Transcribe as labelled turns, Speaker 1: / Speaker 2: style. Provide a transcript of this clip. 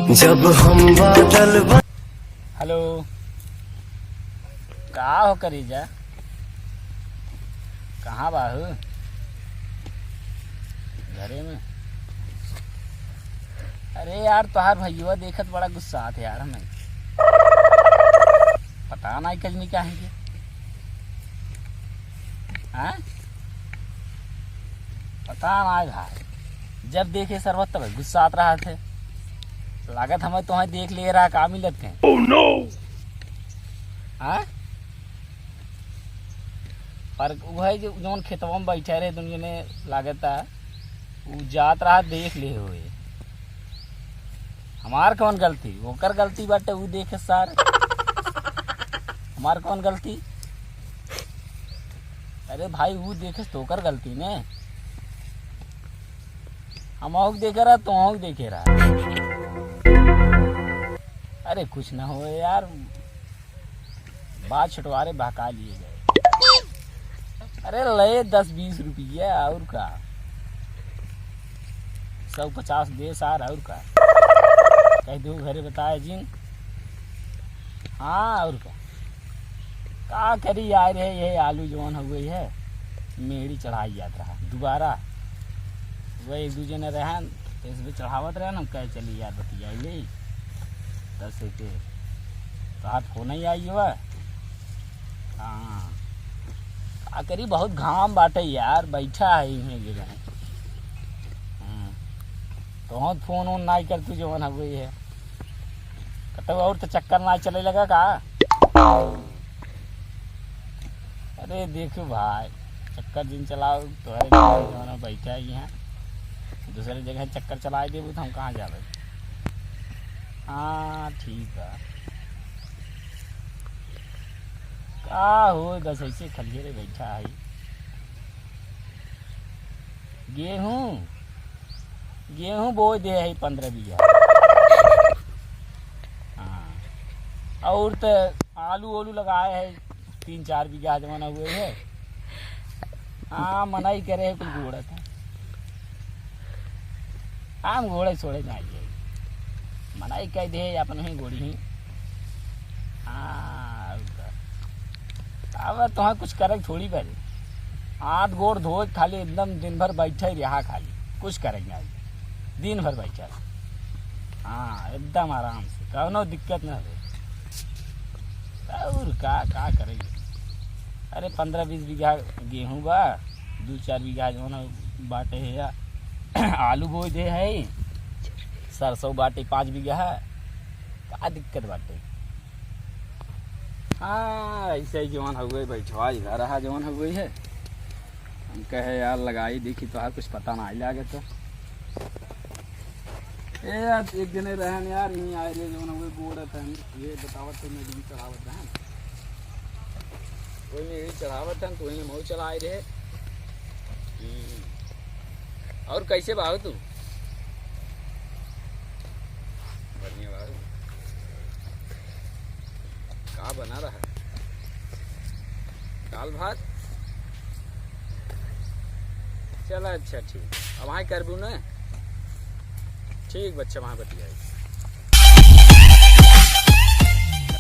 Speaker 1: जब हम बादल बन।
Speaker 2: हेलो, का हो करी जा? कहाँ बाहू? घरे में? अरे यार तुहार भैया देखत बड़ा गुस्सा आते यार हमें। पता नहीं कजनी क्या है हाँ? पता नहीं भाई, जब देखे सरबत तब गुस्सा आत रहा थे। लागत हमें तुम्हें देख ले रहा काम ही लगते हैं।
Speaker 1: Oh no!
Speaker 2: हाँ? पर वह जो खेतवा में बैठे रहे दुनिया ने लागत वो जात रहा देख ले हुए। हमार कौन गलती? ओकर गलती बाटे वो देखे सार। हमार कौन गलती? अरे भाई वो देखे तो ओकर गलती ने। हम देखे रहा तो देखे रहा। अरे कुछ ना हो यार, बात छुटवारे बहका लिए गए। अरे ले 10-20 रुपया और का 150 दे सार और का कह दो घरे बताए जिन। हाँ और का करी यार है ये आलू जवान हो गई है मेरी चढ़ाई जात रहा दोबारा। वह एक दूजे ने रहे तो इस पर चढ़ावत रहे ना, कह चली यार बतिया ले 10 के तो हाथ फोन ही आई हुआ। हाँ का करी, बहुत घाम बाटे यार, बैठा है इन्हें जगह। तो फोन वोन ना कर तू जवन हो गई है तो और तो चक्कर ना चले लगा का। अरे देखो भाई, चक्कर जिन चलाओ तो बैठा ही है, दूसरे जगह चक्कर चला दे तो हम कहाँ जावे। हाँ ठीक है, का हो बस ऐसे खलिए बैठा है। गेहूं बो दे है 15 बीघा। हाँ और तो आलू लगाए है 3-4 बीघा जमाना हुए है। हाँ मनाई करे है कुछ घोड़ा था। हम घोड़े छोड़े जाइए मनाई कह दे अपन ही घोड़ी ही। हाँ अब तुम्हें कुछ करे थोड़ी करे, हाथ गोड़ धो खाली एकदम दिन भर बैठे ही रहा, खाली कुछ करेंगे आज दिन भर बैठा। हाँ एकदम आराम से, कौनो दिक्कत ना हो। और का करेंगे? अरे 15-20 बीघा गेहूँ बा, 2-4 बीघा जो ना बाटे है या आलू बो दे है, सरसों बाटे 5 बीघा है, का दिक्कत बाटे। हाँ ऐसे ही जवान हो गई बैठवा घर रहा जवान हो गई है। हम कहे यार लगाई देखी तो यार कुछ पता ना लगे तो यार एक दिन रहन यार यहीं आए रहे जवान हो गई बोल रहे थे ये बतावत तो मेरी चढ़ावत रहन, कोई मेरी चढ़ावत है तो वही मऊ चला आए रहे। और कैसे बाहू तू? बढ़िया बाहू, का बना रहा दाल भात? चला अच्छा ठीक, अब वहाँ करबू ना ठीक बच्चा वहाँ बतिया।